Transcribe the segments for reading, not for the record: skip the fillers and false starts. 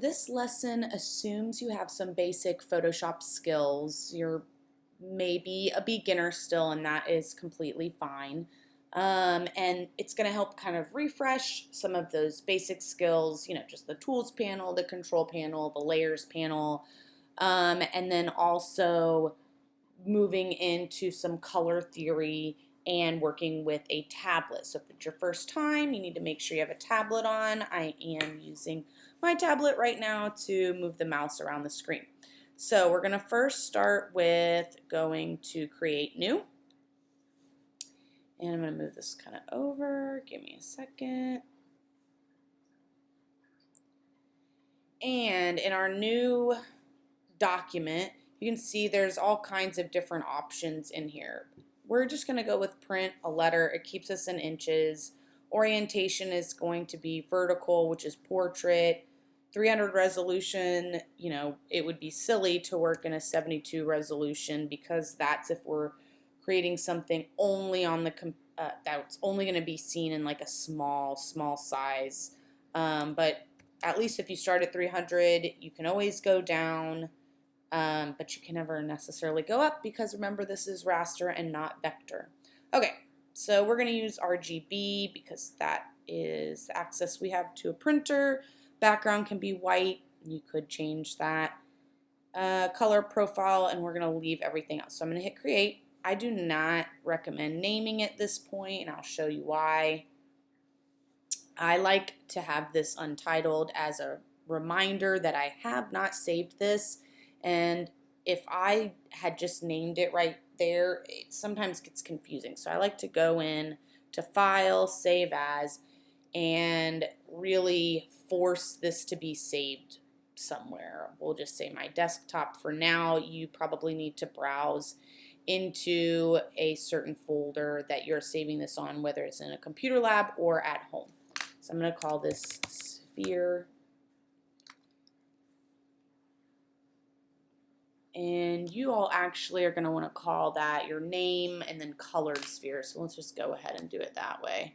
This lesson assumes you have some basic Photoshop skills. You're maybe a beginner still, and that is completely fine. And it's going to help kind of refresh some of those basic skills, just the tools panel, the control panel, the layers panel, and then also moving into some color theory and working with a tablet. So if it's your first time, you need to make sure you have a tablet on. I am using my tablet right now to move the mouse around the screen. So we're going to first start with going to create new. And I'm going to move this kind of over. Give me a second. And in our new document, you can see there's all kinds of different options in here. We're just going to go with print a letter. It keeps us in inches. Orientation is going to be vertical, which is portrait. 300 resolution, it would be silly to work in a 72 resolution because that's if we're creating something only on the that's only going to be seen in like a small size. But at least if you start at 300, you can always go down. But you can never necessarily go up because remember this is raster and not vector. Okay, so we're going to use RGB because that is the access we have to a printer. Background can be white. You could change that. Color profile, and we're going to leave everything else. So I'm going to hit create. I do not recommend naming at this point, and I'll show you why. I like to have this untitled as a reminder that I have not saved this. And if I had just named it right there, it sometimes gets confusing. So I like to go in to File, Save As, and really force this to be saved somewhere. We'll just say my desktop for now. You probably need to browse into a certain folder that you're saving this on, whether it's in a computer lab or at home. So I'm going to call this sphere. And you all actually are going to want to call that your name and then colored sphere. So let's just go ahead and do it that way.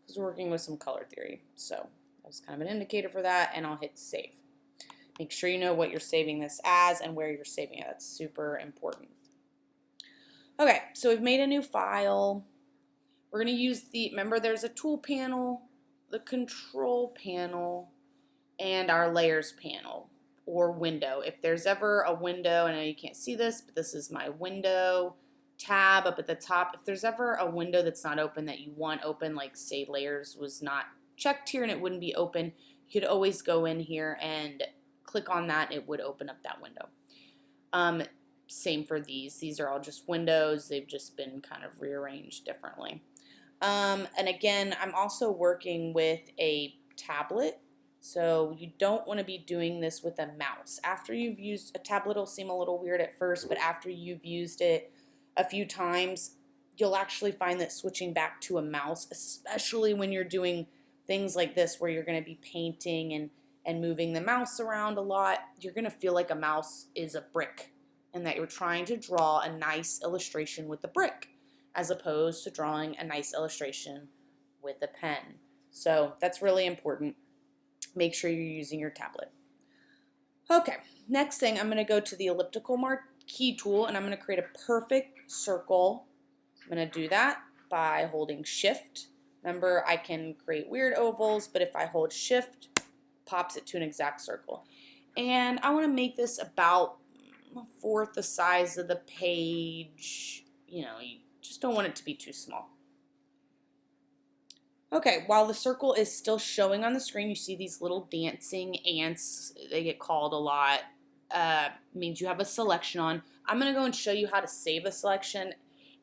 Because we're working with some color theory. So that was kind of an indicator for that, and I'll hit save. Make sure you know what you're saving this as and where you're saving it. That's super important. Okay, so we've made a new file. We're going to use remember there's a tool panel, the control panel, and our layers panel or window. If there's ever a window, I know you can't see this, but this is my window tab up at the top. If there's ever a window that's not open that you want open, like say layers was not checked here and it wouldn't be open, you could always go in here and click on that. It would open up that window. Same for these. These are all just windows. They've just been kind of rearranged differently. And again, I'm also working with a tablet, so you don't want to be doing this with a mouse. After you've used a tablet, it'll seem a little weird at first, but after you've used it a few times, you'll actually find that switching back to a mouse, especially when you're doing things like this where you're going to be painting and moving the mouse around a lot, you're going to feel like a mouse is a brick and that you're trying to draw a nice illustration with a brick, as opposed to drawing a nice illustration with a pen. So that's really important. Make sure you're using your tablet. Okay, next thing, I'm going to go to the Elliptical Marquee tool and I'm going to create a perfect circle. I'm going to do that by holding Shift. Remember, I can create weird ovals, but if I hold Shift, it pops it to an exact circle. And I want to make this about a fourth the size of the page. You just don't want it to be too small. Okay, while the circle is still showing on the screen, you see these little dancing ants. They get called a lot. Means you have a selection on. I'm going to go and show you how to save a selection.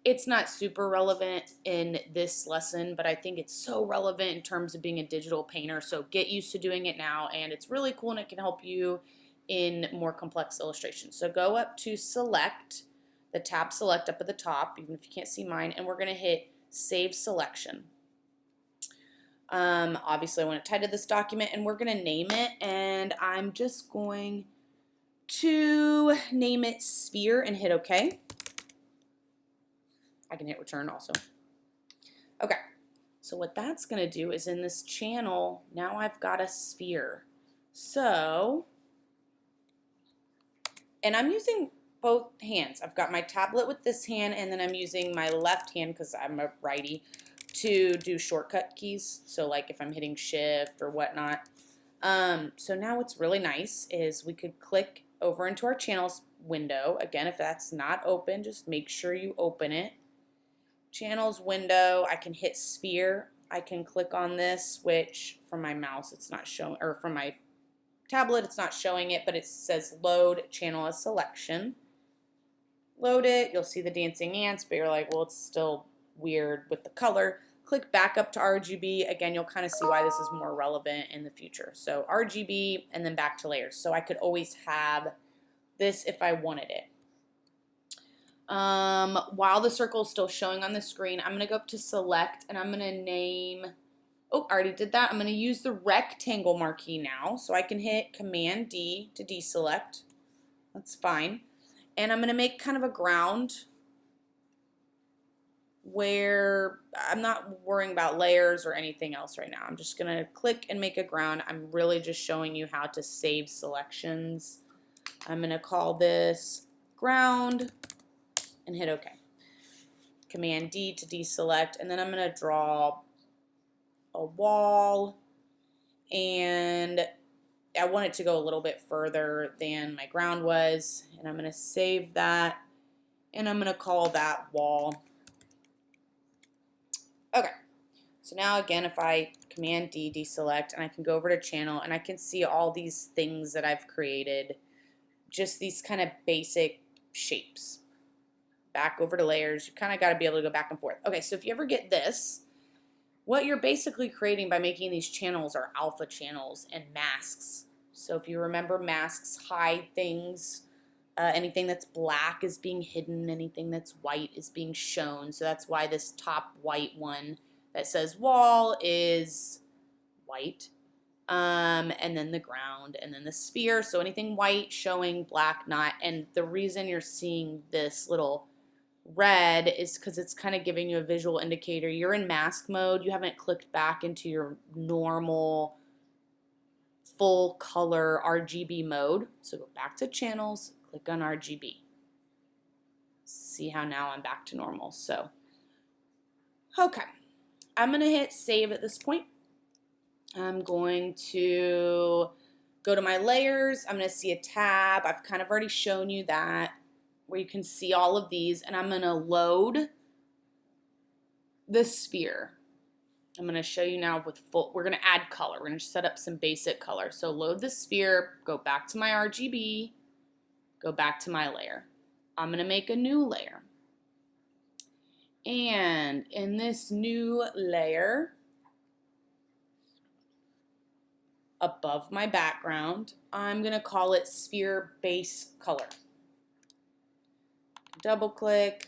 It's not super relevant in this lesson, but I think it's so relevant in terms of being a digital painter. So get used to doing it now, and it's really cool and it can help you in more complex illustrations. So go up to Select, the tab Select up at the top, even if you can't see mine, and we're going to hit Save Selection. Obviously I want to title this document and we're going to name it, and I'm just going to name it Sphere and hit OK. I can hit return also. Okay, so what that's going to do is in this channel, now I've got a sphere. So, and I'm using both hands. I've got my tablet with this hand, and then I'm using my left hand, because I'm a righty, to do shortcut keys. So like if I'm hitting shift or whatnot. So now what's really nice is we could click over into our channels window. Again, if that's not open, just make sure you open it. Channels window, I can hit sphere. I can click on this, which from my mouse it's not showing, or from my tablet it's not showing it, but it says load channel as selection. Load it, you'll see the dancing ants, but you're like, well, it's still weird with the color. Click back up to RGB. Again, you'll kind of see why this is more relevant in the future. So RGB and then back to layers. So I could always have this if I wanted it. While the circle is still showing on the screen, I'm going to go up to select and I'm going to name, oh, I already did that. I'm going to use the rectangle marquee now. So I can hit Command D to deselect. That's fine. And I'm going to make kind of a ground where I'm not worrying about layers or anything else right now. I'm just going to click and make a ground. I'm really just showing you how to save selections. I'm going to call this ground and hit OK. Command D to deselect, and then I'm going to draw a wall, and I want it to go a little bit further than my ground was, and I'm going to save that, and I'm going to call that wall. Okay, so now again, if I Command D, deselect, and I can go over to channel, and I can see all these things that I've created, just these kind of basic shapes. Back over to layers, you kind of got to be able to go back and forth. Okay, so if you ever get this, what you're basically creating by making these channels are alpha channels and masks. So if you remember, masks hide things. Anything that's black is being hidden. Anything that's white is being shown. So that's why this top white one that says wall is white. And then the ground, and then the sphere. So anything white showing, black not. And the reason you're seeing this little red is because it's kind of giving you a visual indicator. You're in mask mode. You haven't clicked back into your normal full color RGB mode. So go back to channels, click on RGB. See how now I'm back to normal. So, okay. I'm going to hit save at this point. I'm going to go to my layers. I'm going to see a tab. I've kind of already shown you that, where you can see all of these, and I'm going to load the sphere. I'm going to show you now with full, we're going to add color. We're going to set up some basic color. So load the sphere, go back to my RGB, go back to my layer. I'm going to make a new layer. And in this new layer, above my background, I'm going to call it sphere base color. Double click,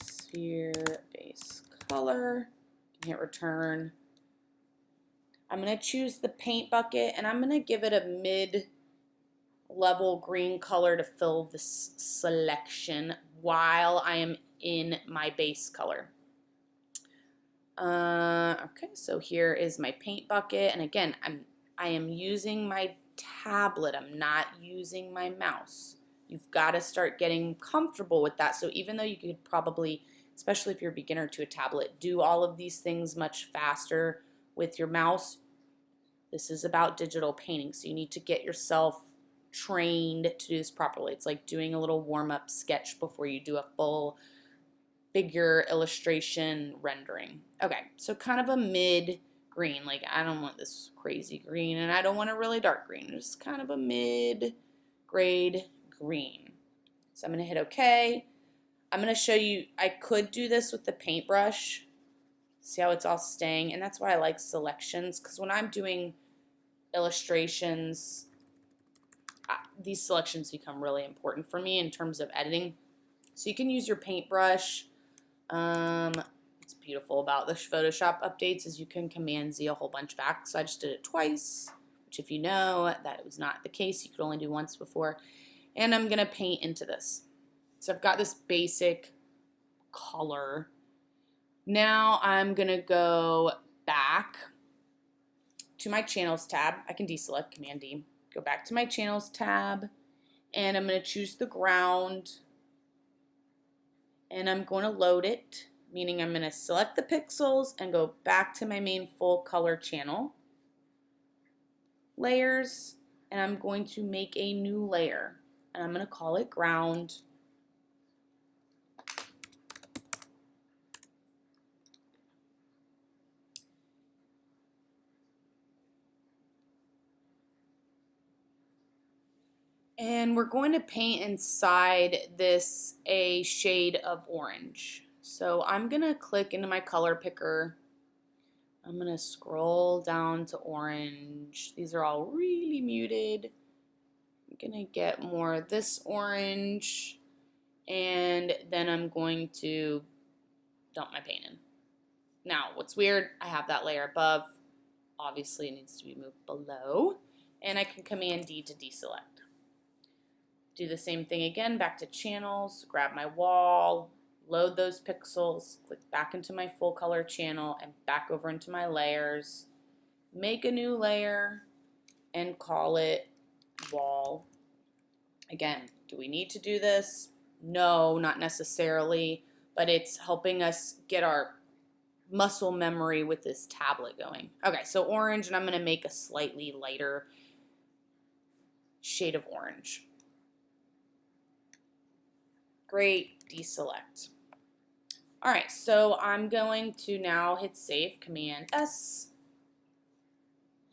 sphere base color, hit return. I'm going to choose the paint bucket, and I'm going to give it a mid-level green color to fill this selection while I am in my base color. Okay, so here is my paint bucket, and again, I am using my tablet. I'm not using my mouse. You've got to start getting comfortable with that. So even though you could probably, especially if you're a beginner to a tablet, do all of these things much faster with your mouse, this is about digital painting. So you need to get yourself trained to do this properly. It's like doing a little warm-up sketch before you do a full figure illustration rendering. Okay, so kind of a mid green. Like, I don't want this crazy green, and I don't want a really dark green. Just kind of a mid-grade green. So I'm going to hit OK. I'm going to show you, I could do this with the paintbrush. See how it's all staying? And that's why I like selections, because when I'm doing illustrations, these selections become really important for me in terms of editing. So you can use your paintbrush. What's beautiful about the Photoshop updates is you can Command Z a whole bunch back. So I just did it twice, which if you know that it was not the case, you could only do once before. And I'm going to paint into this. So I've got this basic color. Now I'm going to go back to my Channels tab. I can deselect, Command D. Go back to my Channels tab, and I'm going to choose the ground, and I'm going to load it, meaning I'm going to select the pixels and go back to my main full color channel, layers, and I'm going to make a new layer, and I'm going to call it ground. And we're going to paint inside this a shade of orange. So I'm going to click into my color picker. I'm going to scroll down to orange. These are all really muted. I'm going to get more of this orange. And then I'm going to dump my paint in. Now, what's weird, I have that layer above. Obviously, it needs to be moved below. And I can Command D to deselect. Do the same thing again, back to channels, grab my wall, load those pixels, click back into my full color channel and back over into my layers, make a new layer and call it wall. Again, do we need to do this? No, not necessarily, but it's helping us get our muscle memory with this tablet going. Okay, so orange, and I'm gonna make a slightly lighter shade of orange. Great, deselect. All right, so I'm going to now hit save, Command S,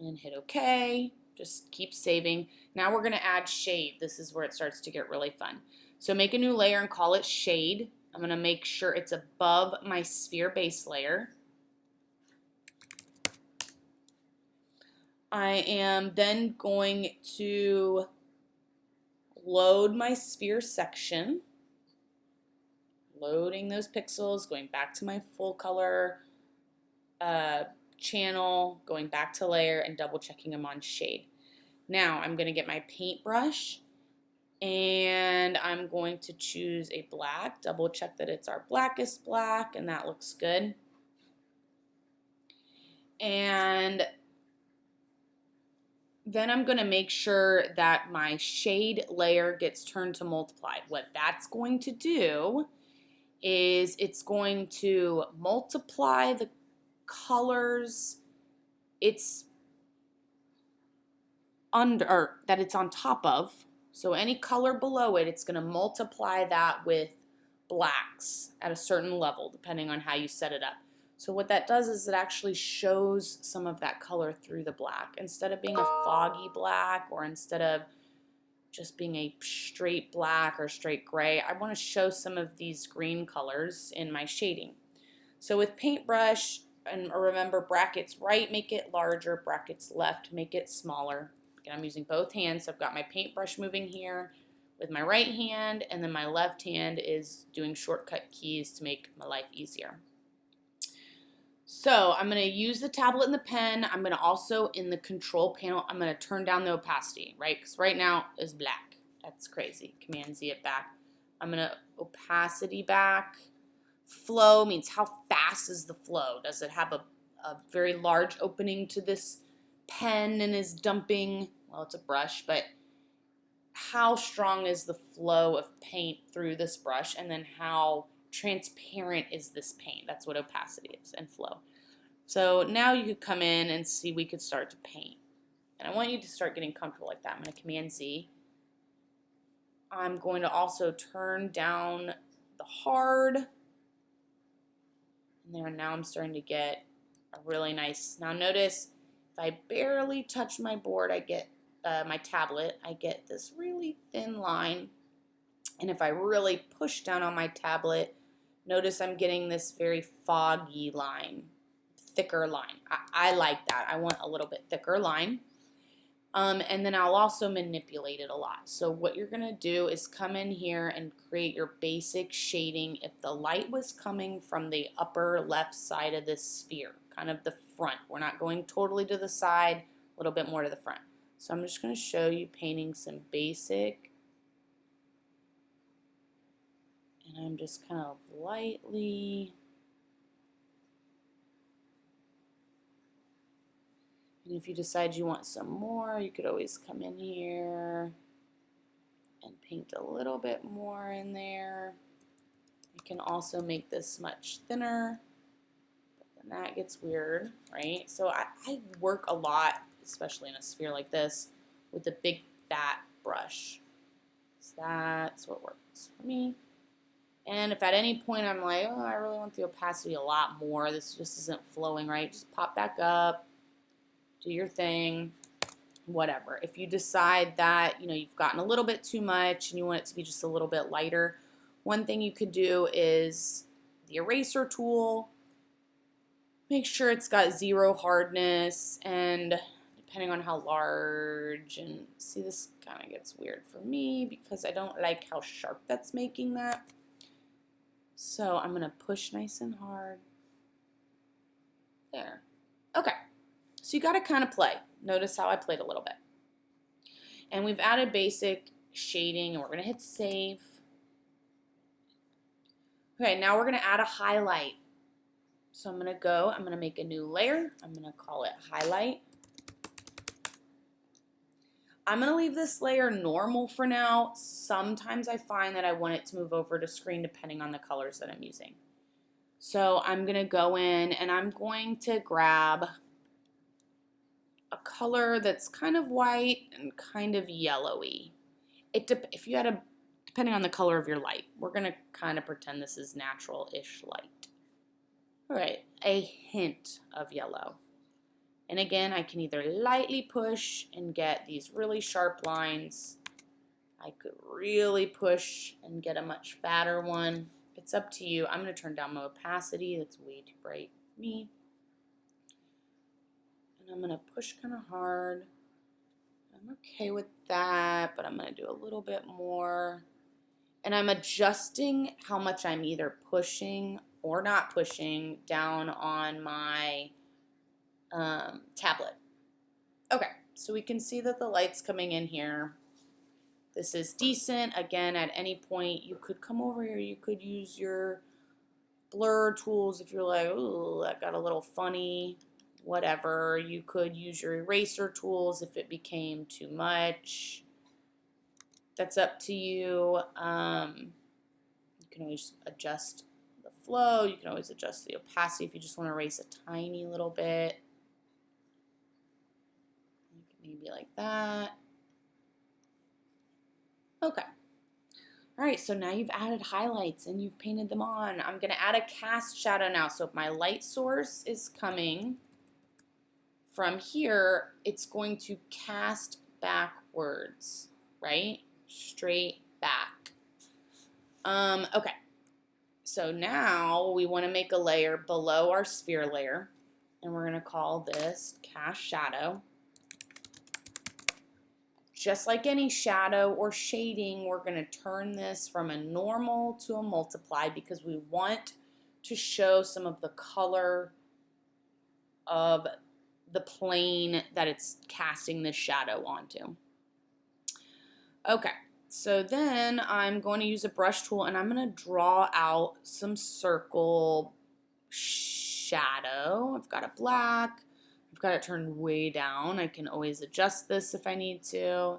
and hit OK. Just keep saving. Now we're gonna add shade. This is where it starts to get really fun. So make a new layer and call it shade. I'm gonna make sure it's above my sphere base layer. I am then going to load my sphere section. Loading those pixels, going back to my full color channel, going back to layer and double checking them on shade. Now I'm going to get my paintbrush and I'm going to choose a black, double check that it's our blackest black, and that looks good. And then I'm going to make sure that my shade layer gets turned to multiply. What that's going to do is it's going to multiply the colors it's under, or that it's on top of. So any color below it, it's going to multiply that with blacks at a certain level, depending on how you set it up. So what that does is it actually shows some of that color through the black. Instead of being a foggy black, or instead of just being a straight black or straight gray, I want to show some of these green colors in my shading. So with paintbrush, and remember, brackets right, make it larger, brackets left, make it smaller. Again, I'm using both hands, so I've got my paintbrush moving here with my right hand, and then my left hand is doing shortcut keys to make my life easier. So I'm going to use the tablet and the pen. I'm going to also, in the control panel, I'm going to turn down the opacity, right? Because right now is black. That's crazy. Command Z it back. I'm going to opacity back. Flow means how fast is the flow? Does it have a very large opening to this pen and is dumping? Well, it's a brush, but how strong is the flow of paint through this brush? And then how transparent is this paint? That's what opacity is, and flow. So now you could come in and see we could start to paint. And I want you to start getting comfortable like that. I'm going to Command Z. I'm going to also turn down the hard. And there, now I'm starting to get a really nice, now notice if I barely touch my board, I get my tablet, I get this really thin line. And if I really push down on my tablet, notice I'm getting this very foggy line, thicker line. I like that. I want a little bit thicker line. And then I'll also manipulate it a lot. So what you're going to do is come in here and create your basic shading. If the light was coming from the upper left side of this sphere, kind of the front, we're not going totally to the side, a little bit more to the front. So I'm just going to show you painting some basic. And And I'm just kind of lightly, and if you decide you want some more, you could always come in here and paint a little bit more in there. You can also make this much thinner, but then that gets weird, right? So I work a lot, especially in a sphere like this, with a big fat brush. So that's what works for me. And if at any point I'm like, oh, I really want the opacity a lot more, this just isn't flowing right, just pop back up, do your thing, whatever. If you decide that, you know, you've gotten a little bit too much and you want it to be just a little bit lighter, one thing you could do is the eraser tool. Make sure it's got 0 hardness, and depending on how large, and see, this kind of gets weird for me because I don't like how sharp that's making that. So I'm going to push nice and hard. There. Okay. So you got to kind of play. Notice how I played a little bit. And we've added basic shading, and we're going to hit save. Okay, now we're going to add a highlight. So I'm going to make a new layer. I'm going to call it highlight. I'm going to leave this layer normal for now. Sometimes I find that I want it to move over to screen depending on the colors that I'm using. So I'm going to go in and I'm going to grab a color that's kind of white and kind of yellowy. If you had a, depending on the color of your light, we're going to kind of pretend this is natural-ish light. All right, a hint of yellow. And again, I can either lightly push and get these really sharp lines. I could really push and get a much fatter one. It's up to you. I'm going to turn down my opacity. That's way too bright for me. And I'm going to push kind of hard. I'm okay with that, but I'm going to do a little bit more. And I'm adjusting how much I'm either pushing or not pushing down on my tablet. Okay, so we can see that the light's coming in here. This is decent. Again, at any point, you could come over here. You could use your blur tools if you're like, ooh, that got a little funny, whatever. You could use your eraser tools if it became too much. That's up to you. You can always adjust the flow. You can always adjust the opacity if you just want to erase a tiny little bit. Maybe like that. Okay. All right, so now you've added highlights and you've painted them on. I'm going to add a cast shadow now. So if my light source is coming from here, it's going to cast backwards, right? Straight back. Okay. So now we want to make a layer below our sphere layer, and we're going to call this cast shadow. Just like any shadow or shading, we're going to turn this from a normal to a multiply because we want to show some of the color of the plane that it's casting this shadow onto. Okay, so then I'm going to use a brush tool and I'm going to draw out some circle shadow. I've got a black. I've got it turned way down. I can always adjust this if I need to.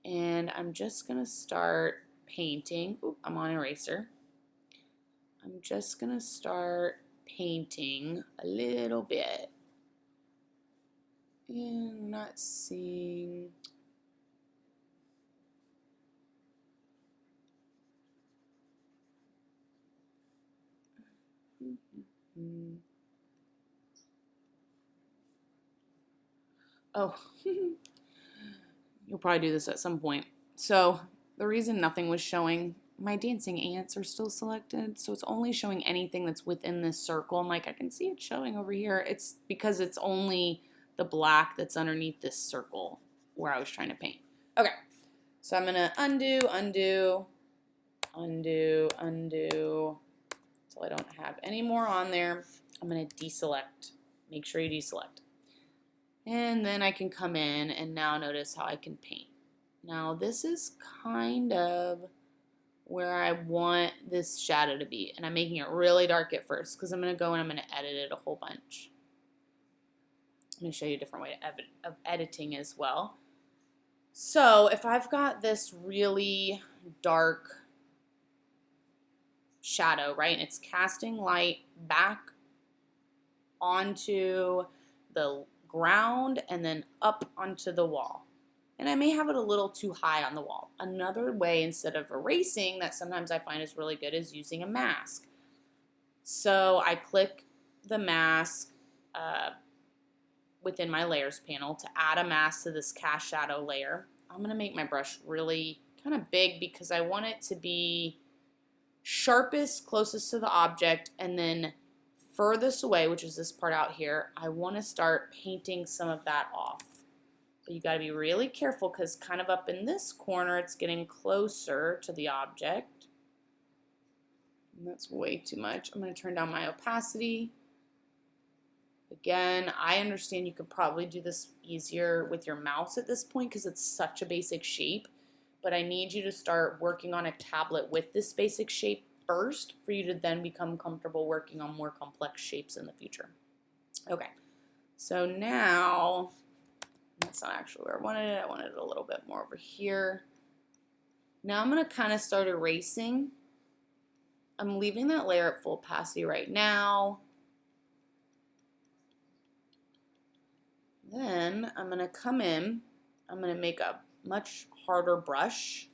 And I'm just going to start painting. Oop, I'm on eraser. I'm just going to start painting a little bit. And I'm not seeing... Oh, you'll probably do this at some point. So the reason nothing was showing, my dancing ants are still selected, so it's only showing anything that's within this circle. I'm like, I can see it showing over here. It's because it's only the black that's underneath this circle where I was trying to paint. Okay, so I'm gonna undo, undo, undo, undo, until I don't have any more on there. I'm gonna deselect. Make sure you deselect. And then I can come in and now notice how I can paint. Now this is kind of where I want this shadow to be. And I'm making it really dark at first because I'm going to go and I'm going to edit it a whole bunch. I'm going to show you a different way of editing as well. So if I've got this really dark shadow, right, and it's casting light back onto the ground and then up onto the wall. And I may have it a little too high on the wall. Another way, instead of erasing, that sometimes I find is really good is using a mask. So I click the mask within my layers panel to add a mask to this cast shadow layer. I'm going to make my brush really kind of big because I want it to be sharpest, closest to the object, and then furthest away, which is this part out here, I want to start painting some of that off. But you got to be really careful because kind of up in this corner, it's getting closer to the object. And that's way too much. I'm going to turn down my opacity. Again, I understand you could probably do this easier with your mouse at this point because it's such a basic shape. But I need you to start working on a tablet with this basic shape first for you to then become comfortable working on more complex shapes in the future. Okay, so now, that's not actually where I wanted it. I wanted it a little bit more over here. Now I'm going to kind of start erasing. I'm leaving that layer at full opacity right now. Then I'm going to come in. I'm going to make a much harder brush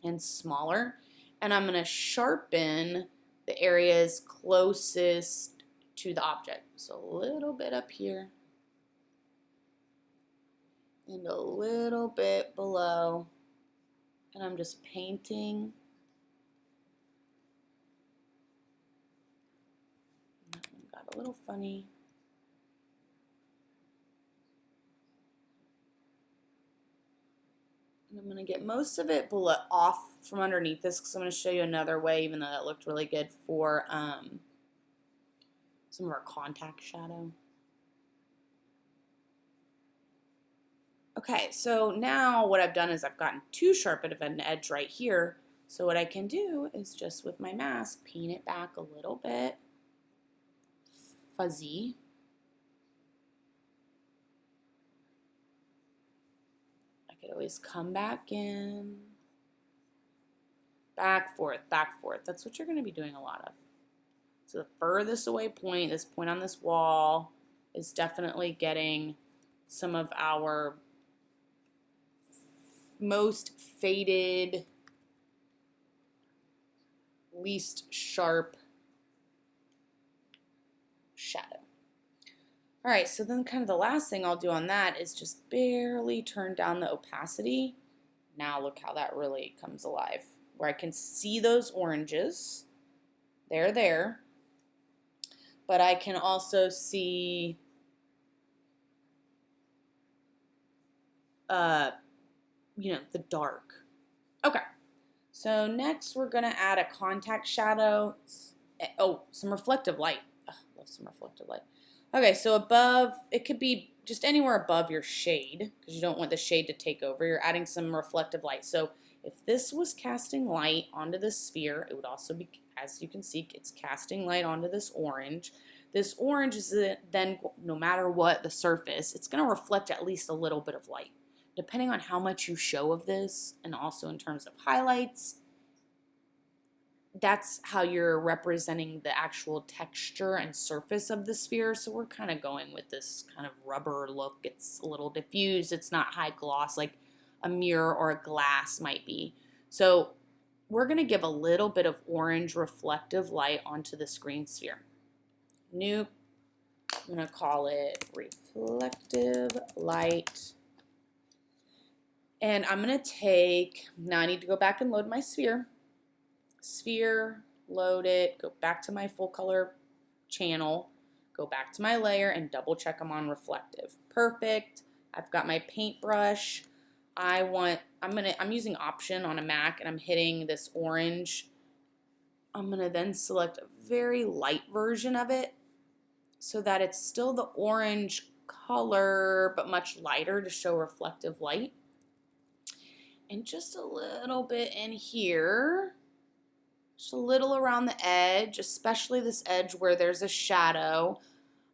and smaller. And I'm going to sharpen the areas closest to the object. So a little bit up here. And a little bit below, and I'm just painting. That one got a little funny. And I'm going to get most of it off from underneath this because I'm going to show you another way, even though that looked really good for some of our contact shadow. Okay, so now what I've done is I've gotten too sharp of an edge right here. So what I can do is just with my mask, paint it back a little bit fuzzy. I could always come back in, back, forth, back, forth. That's what you're going to be doing a lot of. So the furthest away point, this point on this wall, is definitely getting some of our most faded, least sharp shadow. All right, so then kind of the last thing I'll do on that is just barely turn down the opacity. Now look how that really comes alive, where I can see those oranges. They're there. But I can also see the dark. Okay, so next we're going to add a contact shadow. Oh, some reflective light. Oh, love some reflective light. Okay, so above, it could be just anywhere above your shade because you don't want the shade to take over. You're adding some reflective light. So if this was casting light onto this sphere, it would also be, as you can see, it's casting light onto this orange. This orange is then, no matter what the surface, it's going to reflect at least a little bit of light. Depending on how much you show of this, and also in terms of highlights, that's how you're representing the actual texture and surface of the sphere. So we're kind of going with this kind of rubber look. It's a little diffused. It's not high gloss like a mirror or a glass might be. So we're going to give a little bit of orange reflective light onto the screen sphere. New, I'm going to call it reflective light. And I'm going to take, now I need to go back and load my sphere. Sphere, load it, go back to my full color channel, go back to my layer and double check I'm on reflective. Perfect. I've got my paintbrush. I'm using Option on a Mac and I'm hitting this orange. I'm going to then select a very light version of it so that it's still the orange color but much lighter to show reflective light. And just a little bit in here just a little around the edge, especially this edge where there's a shadow.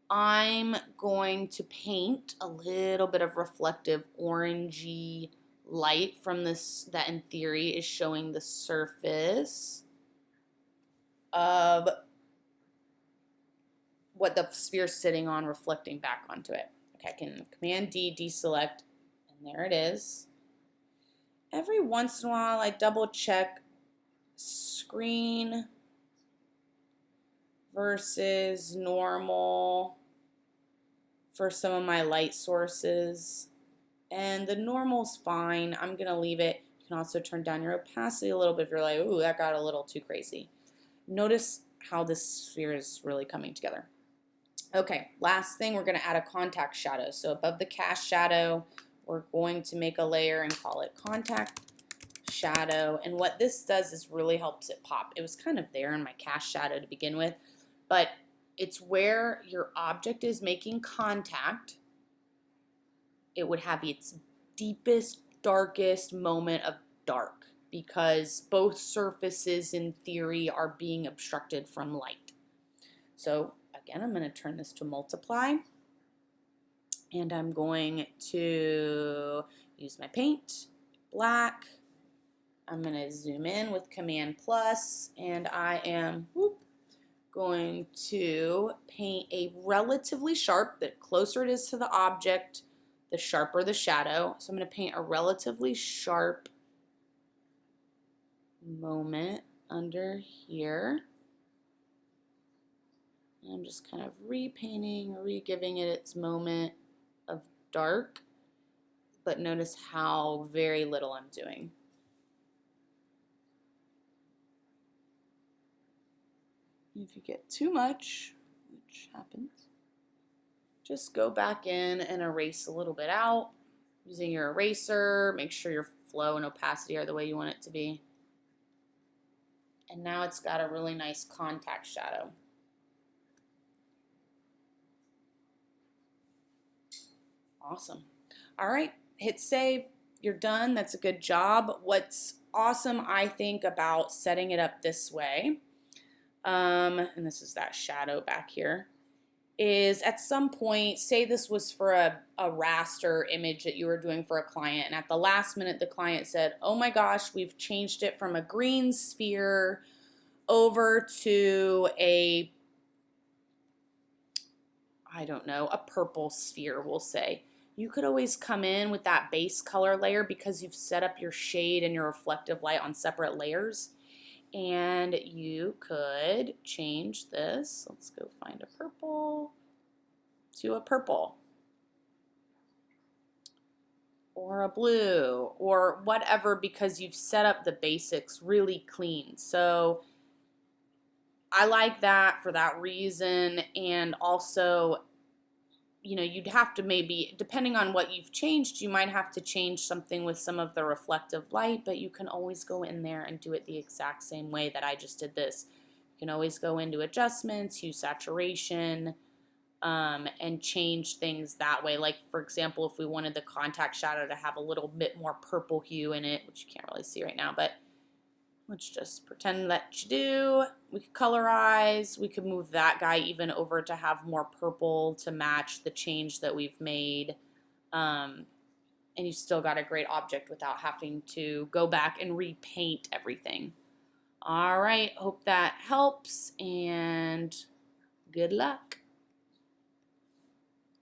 I'm going to paint a little bit of reflective orangey light from this that in theory is showing the surface of what the sphere's sitting on, reflecting back onto it. Okay, I can Command D, deselect, and there it is. Every once in a while, I double check screen versus normal for some of my light sources. And the normal's fine. I'm going to leave it. You can also turn down your opacity a little bit if you're like, ooh, that got a little too crazy. Notice how this sphere is really coming together. Okay, last thing, we're going to add a contact shadow. So above the cast shadow, we're going to make a layer and call it contact shadow. And what this does is really helps it pop. It was kind of there in my cast shadow to begin with, but it's where your object is making contact. It would have its deepest, darkest moment of dark because both surfaces in theory are being obstructed from light. So again, I'm going to turn this to multiply, and I'm going to use my paint, black. I'm going to zoom in with Command plus, and I am going to paint a relatively sharp, the closer it is to the object, the sharper the shadow. So I'm going to paint a relatively sharp moment under here. And I'm just kind of repainting, re-giving it its moment of dark. But notice how very little I'm doing. If you get too much, which happens, just go back in and erase a little bit out using your eraser. Make sure your flow and opacity are the way you want it to be. And now it's got a really nice contact shadow. Awesome. All right, hit save. You're done. That's a good job. What's awesome, I think, about setting it up this way, and this is that shadow back here, is at some point, say this was for a raster image that you were doing for a client, and at the last minute the client said, oh my gosh, we've changed it from a green sphere over to a, I don't know, a purple sphere, we'll say. You could always come in with that base color layer because you've set up your shade and your reflective light on separate layers. And you could change this. Let's go find a purple to a purple or a blue or whatever, because you've set up the basics really clean. So I like that for that reason. And also, you know, you'd have to maybe, depending on what you've changed, you might have to change something with some of the reflective light, but you can always go in there and do it the exact same way that I just did this. You can always go into adjustments, hue, saturation, and change things that way. Like, for example, if we wanted the contact shadow to have a little bit more purple hue in it, which you can't really see right now, but let's just pretend that you do. We could colorize. We could move that guy even over to have more purple to match the change that we've made. And you still got a great object without having to go back and repaint everything. All right, hope that helps, and good luck.